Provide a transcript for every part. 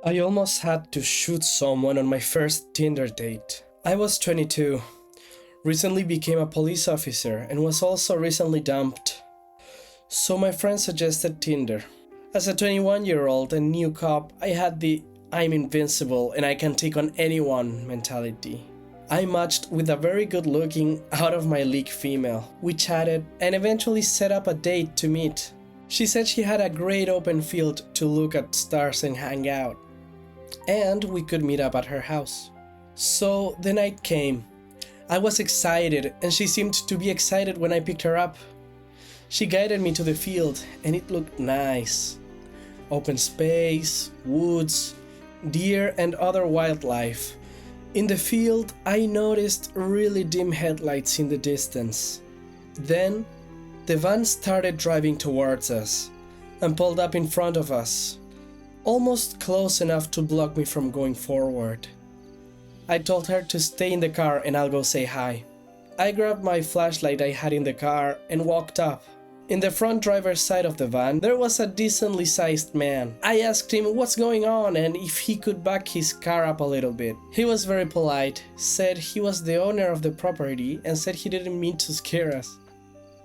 I almost had to shoot someone on my first Tinder date. I was 22, recently became a police officer, and was also recently dumped. So my friend suggested Tinder. As a 21-year-old and new cop, I had the I'm invincible and I can take on anyone mentality. I matched with a very good looking, out of my league female. We chatted and eventually set up a date to meet. She said she had a great open field to look at stars and hang out, and we could meet up at her house. So the night came. I was excited and she seemed to be excited when I picked her up. She guided me to the field and it looked nice. Open space, woods, deer and other wildlife. In the field, I noticed really dim headlights in the distance. Then, the van started driving towards us and pulled up in front of us, almost close enough to block me from going forward. I told her to stay in the car and I'll go say hi. I grabbed my flashlight I had in the car and walked up. In the front driver's side of the van, there was a decently sized man. I asked him what's going on and if he could back his car up a little bit. He was very polite, said he was the owner of the property and said he didn't mean to scare us.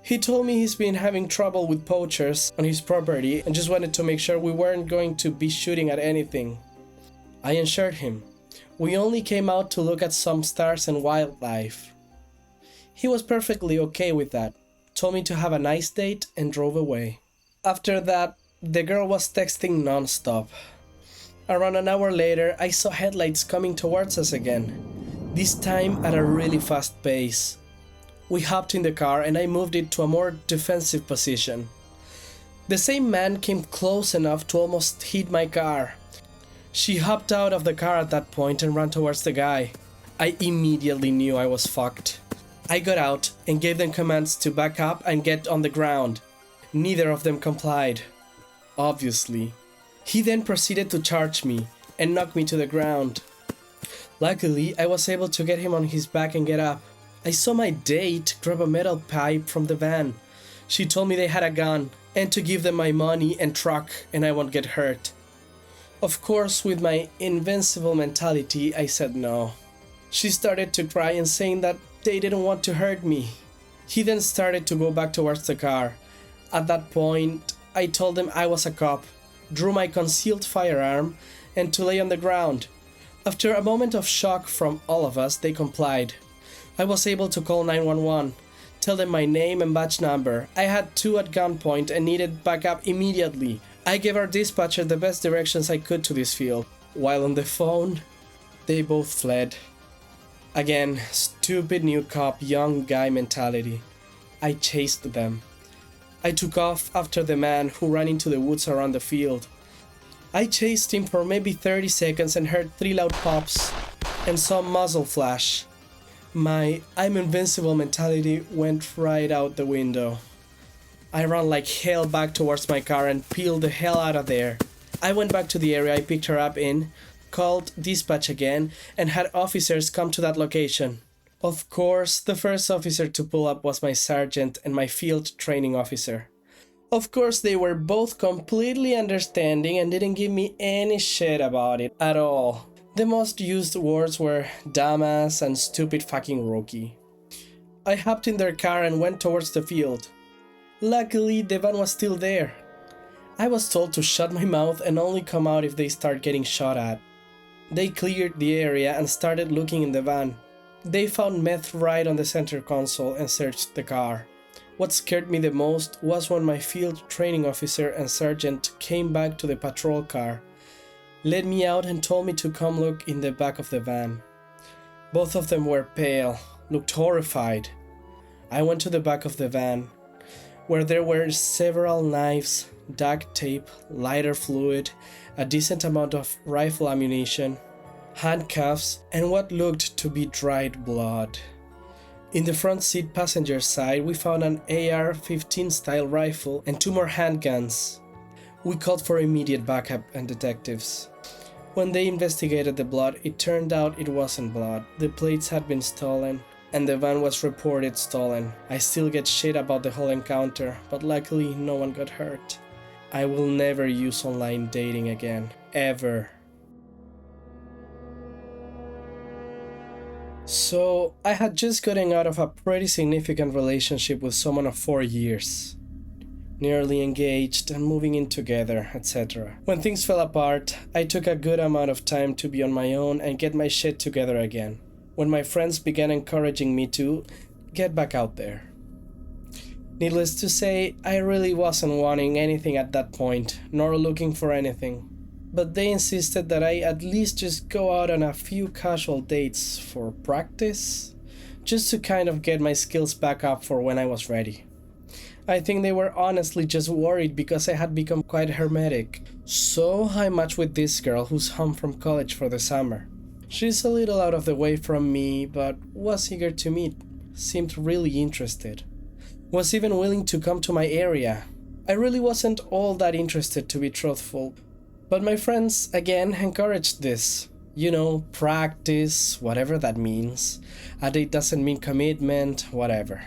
He told me he's been having trouble with poachers on his property and just wanted to make sure we weren't going to be shooting at anything. I assured him we only came out to look at some stars and wildlife. He was perfectly okay with that, told me to have a nice date and drove away. After that, the girl was texting non-stop. Around an hour later, I saw headlights coming towards us again, this time at a really fast pace. We hopped in the car and I moved it to a more defensive position. The same man came close enough to almost hit my car. She hopped out of the car at that point and ran towards the guy. I immediately knew I was fucked. I got out and gave them commands to back up and get on the ground. Neither of them complied, obviously. He then proceeded to charge me and knock me to the ground. Luckily, I was able to get him on his back and get up. I saw my date grab a metal pipe from the van. She told me they had a gun and to give them my money and truck and I won't get hurt. Of course, with my invincible mentality, I said no. She started to cry and saying that they didn't want to hurt me. He then started to go back towards the car. At that point, I told them I was a cop, drew my concealed firearm, and to lay on the ground. After a moment of shock from all of us, they complied. I was able to call 911, tell them my name and badge number. I had two at gunpoint and needed backup immediately. I gave our dispatcher the best directions I could to this field. While on the phone, they both fled. Again, stupid new cop, young guy mentality. I chased them. I took off after the man who ran into the woods around the field. I chased him for maybe 30 seconds and heard 3 loud pops and saw muzzle flash. My I'm invincible mentality went right out the window. I ran like hell back towards my car and peeled the hell out of there. I went back to the area I picked her up in, called dispatch again, and had officers come to that location. Of course, the first officer to pull up was my sergeant and my field training officer. Of course, they were both completely understanding and didn't give me any shit about it at all. The most used words were dumbass and stupid fucking rookie. I hopped in their car and went towards the field. Luckily, the van was still there. I was told to shut my mouth and only come out if they start getting shot at. They cleared the area and started looking in the van. They found meth right on the center console and searched the car. What scared me the most was when my field training officer and sergeant came back to the patrol car, led me out and told me to come look in the back of the van. Both of them were pale, looked horrified. I went to the back of the van, where there were several knives, duct tape, lighter fluid, a decent amount of rifle ammunition, handcuffs, and what looked to be dried blood. In the front seat passenger side, we found an AR-15 style rifle and 2 more handguns. We called for immediate backup and detectives. When they investigated the blood, it turned out it wasn't blood. The plates had been stolen, and the van was reported stolen. I still get shit about the whole encounter, but luckily no one got hurt. I will never use online dating again, ever. So, I had just gotten out of a pretty significant relationship with someone of 4 years. Nearly engaged and moving in together, etc. When things fell apart, I took a good amount of time to be on my own and get my shit together again. When my friends began encouraging me to get back out there. Needless to say, I really wasn't wanting anything at that point, nor looking for anything. But they insisted that I at least just go out on a few casual dates for practice, just to kind of get my skills back up for when I was ready. I think they were honestly just worried because I had become quite hermetic. So I matched with this girl who's home from college for the summer. She's a little out of the way from me, but was eager to meet, seemed really interested. Was even willing to come to my area. I really wasn't all that interested, to be truthful, but my friends again encouraged this. You know, practice, whatever that means. A date doesn't mean commitment, whatever.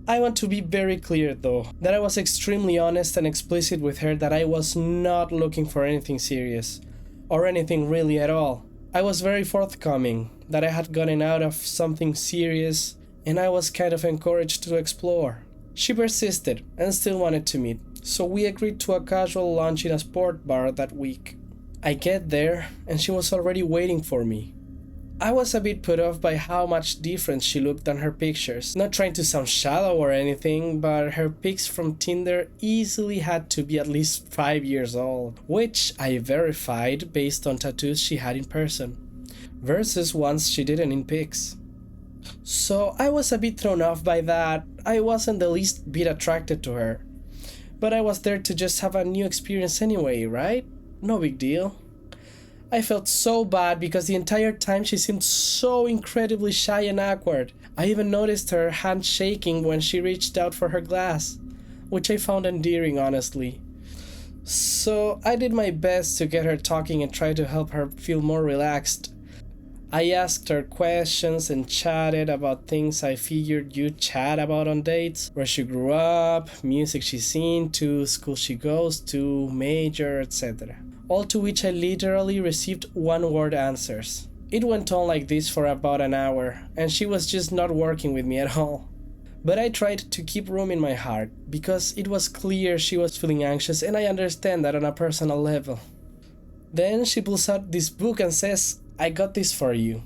I want to be very clear though, that I was extremely honest and explicit with her that I was not looking for anything serious, or anything really at all. I was very forthcoming, that I had gotten out of something serious, and I was kind of encouraged to explore. She persisted, and still wanted to meet, so we agreed to a casual lunch in a sport bar that week. I get there, and she was already waiting for me. I was a bit put off by how much different she looked than her pictures. Not trying to sound shallow or anything, but her pics from Tinder easily had to be at least 5 years old, which I verified based on tattoos she had in person, versus ones she didn't in pics. So I was a bit thrown off by that. I wasn't the least bit attracted to her. But I was there to just have a new experience anyway, right? No big deal. I felt so bad because the entire time she seemed so incredibly shy and awkward. I even noticed her hand shaking when she reached out for her glass, which I found endearing, honestly. So I did my best to get her talking and try to help her feel more relaxed. I asked her questions and chatted about things I figured you'd chat about on dates, where she grew up, music she's into, school she goes to, major, etc. All to which I literally received one-word answers. It went on like this for about an hour, and she was just not working with me at all. But I tried to keep room in my heart, because it was clear she was feeling anxious, and I understand that on a personal level. Then she pulls out this book and says, "I got this for you."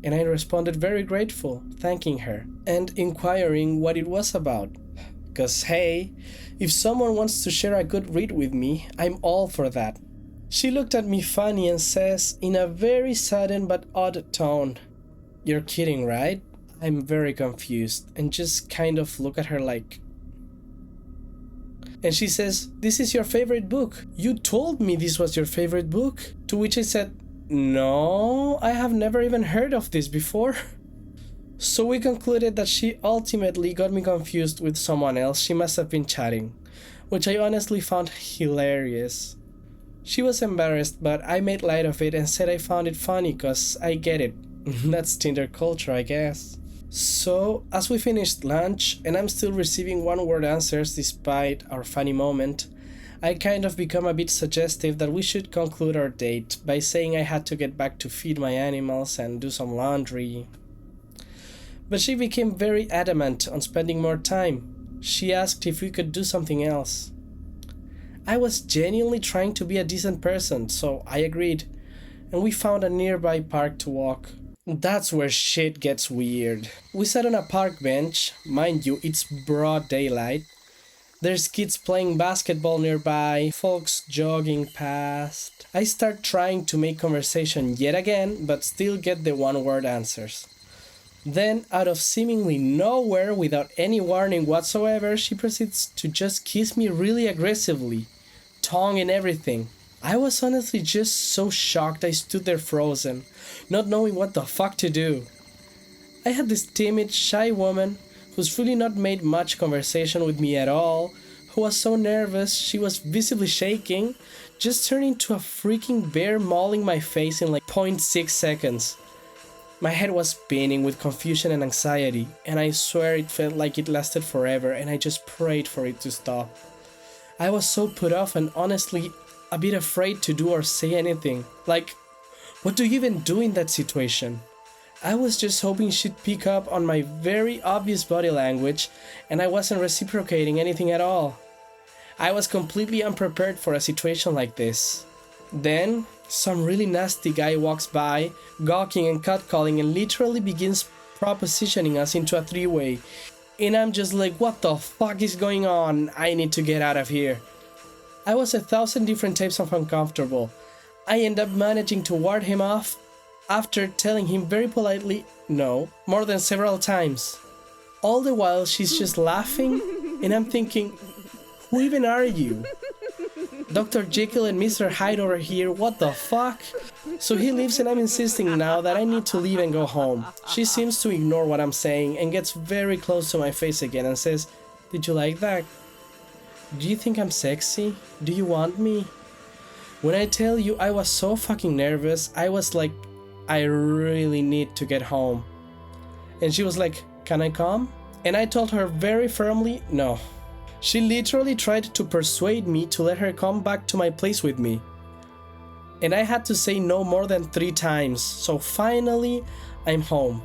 And I responded very grateful, thanking her, and inquiring what it was about. 'Cause hey, if someone wants to share a good read with me, I'm all for that. She looked at me funny and says, in a very sudden but odd tone, "You're kidding, right?" I'm very confused and just kind of look at her like... And she says, "This is your favorite book. You told me this was your favorite book." To which I said, "No, I have never even heard of this before." So we concluded that she ultimately got me confused with someone else she must have been chatting, which I honestly found hilarious. She was embarrassed, but I made light of it and said I found it funny cause I get it. That's Tinder culture, I guess. So, as we finished lunch, and I'm still receiving one-word answers despite our funny moment, I kind of become a bit suggestive that we should conclude our date by saying I had to get back to feed my animals and do some laundry. But she became very adamant on spending more time. She asked if we could do something else. I was genuinely trying to be a decent person, so I agreed, and we found a nearby park to walk. That's where shit gets weird. We sat on a park bench, mind you, it's broad daylight. There's kids playing basketball nearby, folks jogging past. I start trying to make conversation yet again, but still get the one-word answers. Then, out of seemingly nowhere, without any warning whatsoever, she proceeds to just kiss me really aggressively, tongue and everything. I was honestly just so shocked I stood there frozen, not knowing what the fuck to do. I had this timid, shy woman who's really not made much conversation with me at all, who was so nervous she was visibly shaking, just turned into a freaking bear mauling my face in like 0.6 seconds. My head was spinning with confusion and anxiety, and I swear it felt like it lasted forever and I just prayed for it to stop. I was so put off and honestly a bit afraid to do or say anything. Like, what do you even do in that situation? I was just hoping she'd pick up on my very obvious body language, and I wasn't reciprocating anything at all. I was completely unprepared for a situation like this. Then, some really nasty guy walks by, gawking and catcalling, and literally begins propositioning us into a three-way. And I'm just like, what the fuck is going on? I need to get out of here. I was 1,000 different types of uncomfortable. I end up managing to ward him off after telling him very politely no more than several times. All the while she's just laughing, and I'm thinking, who even are you? Dr. Jekyll and Mr. Hyde over here, what the fuck? So he leaves and I'm insisting now that I need to leave and go home. She seems to ignore what I'm saying and gets very close to my face again and says, "Did you like that? Do you think I'm sexy? Do you want me?" When I tell you I was so fucking nervous, I was like, I really need to get home. And she was like, "Can I come?" And I told her very firmly, no. She literally tried to persuade me to let her come back to my place with me. And I had to say no more than 3 times, so finally I'm home.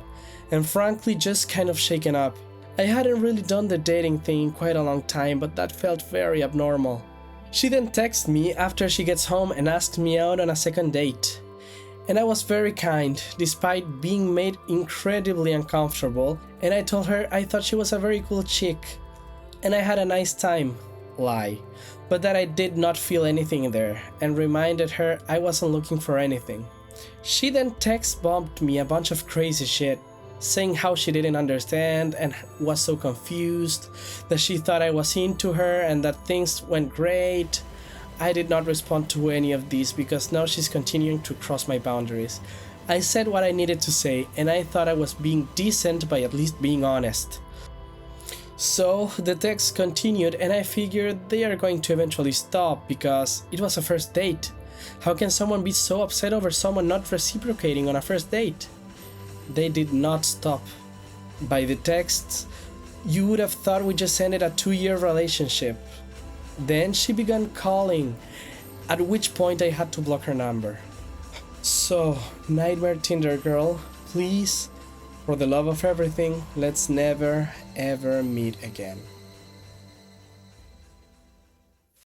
And frankly just kind of shaken up. I hadn't really done the dating thing in quite a long time, but that felt very abnormal. She then texts me after she gets home and asks me out on a second date. And I was very kind, despite being made incredibly uncomfortable, and I told her I thought she was a very cool chick. And I had a nice time. Lie. But that I did not feel anything there, and reminded her I wasn't looking for anything. She then text bombed me a bunch of crazy shit, saying how she didn't understand and was so confused, that she thought I was into her and that things went great. I did not respond to any of these because now she's continuing to cross my boundaries. I said what I needed to say, and I thought I was being decent by at least being honest. So the text continued, and I figured they are going to eventually stop because it was a first date. How can someone be so upset over someone not reciprocating on a first date? They did not stop. By the texts, you would have thought we just ended a 2-year relationship. Then she began calling, at which point I had to block her number. So, Nightmare Tinder girl, please, for the love of everything, let's never ever meet again.